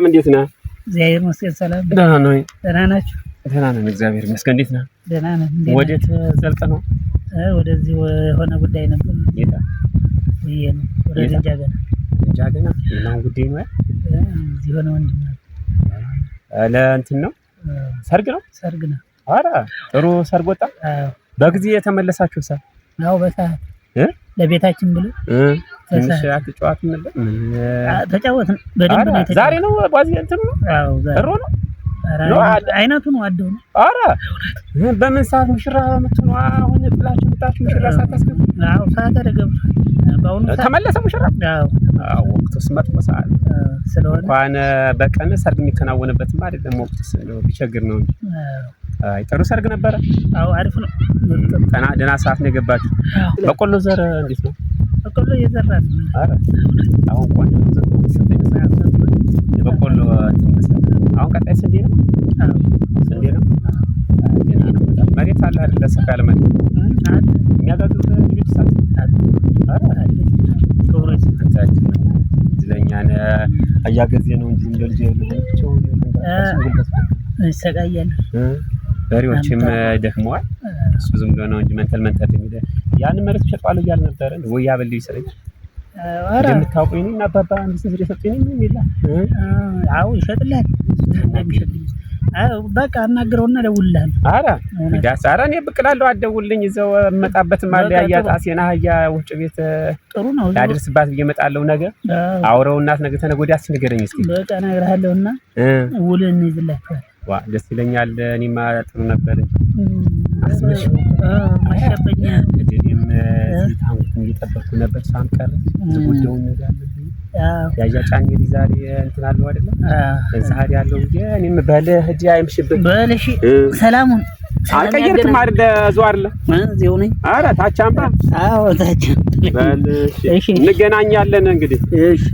እንዴት ነህ? እግዚአብሔር ይመስገን ሰላም። ደህና ነህ? ደህና ናችሁ? ደህና ነን እግዚአብሔር ይመስገን። እንዴት ነህ? ደህና ነን። ወዴት ዘልቀ ነው? ወደዚህ የሆነ ጉዳይ ነበር። የታ? ይሄ ነው ወደ ጃገና። ጃገና የማን ጉዳይ ነው? እዚህ ሆነ ወንድም ነው። ለእንትን ነው? ሰርግ ነው? ሰርግ ነው። ኧረ ጥሩ ሰርግ ወጣ? በጊዜ የተመለሳችሁ ሰ? አዎ በሰዓት ለቤታችን ብሎ ትንሽ አትጫወትም ነበር? ተጫወትን በደንብ ነው። ዛሬ ነው ጓዝ እንትን ነው? አዎ ዛሬ ጥሩ ነው። አይነቱ ነው አደው ነው። ኧረ በምን ሰዓት ሙሽራ መጥቶ ነው አሁን ጥላችሁ መጣችሁ? ሙሽራ ሳታስገቡ? አዎ ሰዓት ተገብቷል። በአሁኑ ሰዓት ተመለሰ ሙሽራ? አዎ ወቅቱስ መጥፎ ሰዓት ስለሆነ እንኳን በቀን ሰርግ የሚከናወንበትም አይደለም። ወቅቱስ ነው ቢቸግር ነው እንጂ። አይ ጥሩ ሰርግ ነበረ። አዎ አሪፍ ነው። ደህና ሰዓት ነው የገባችሁ። በቆሎ ዘር እንዴት ነው? በቆሎ እየዘራን ነው። ኧረ አሁን ቆንጆ ዘር በቆሎ አሁን ቀጣይ ስንዴ ነው? አዎ ስንዴ ነው። ደህና ነው በጣም። መሬት አለ አይደል? ሰፋ ያለ መሬት አለ። የሚያጋግር ልጅ ሳት አለ። ኧረ ቶሮስ ታች ዝለኛን አያገዜ ነው እንጂ እንደ ልጅ ያለው ይሰቃያል። በሬዎችም ደክመዋል። እሱ ዝም ብሎ ነው እንጂ መንተል የሚደ ያን መሬት ሸጧል እያል ነበር ወይ ያበል ይሰለኝ። አረ የምታውቁኝ እና አባባ አንድ ስፍር የሰጡኝ ምን ይላል? አዎ ይሸጥልሃል። በቃ አናግረውና ደውልልሃል። አረ ዳስ አረ እኔ ብቅ እላለሁ። አትደውልልኝ እዛው እመጣበትም አለ ያያጣሴና አያ ወፍጮ ቤት ጥሩ ነው ያድርስባት ብዬ እመጣለሁ። ነገ አውረው እናት ነገ ተነገ ወዲያ ንገረኝ እስኪ። በቃ እነግርሃለሁና ውልን እንይዝላችኋል። ዋ ደስ ይለኛል። እኔማ ጥሩ ነበር አስመሽ ማሸበኛ እኔም ታንኩት እየጠበቅኩ ነበር። ሳንቀር ዝጉደው እንላለን ያያጫኝ ዛሬ እንትን አለው አይደለም? ዛሬ ያለው እኔም በለህ እጂ አይምሽብህ በለሽ። ሰላሙን አልቀየርክም አይደል? እዛው አይደለ እዚሁ ነኝ። ኧረ ታች አምባ። አዎ ታች በልሽ እንገናኛለን እንግዲህ። እሺ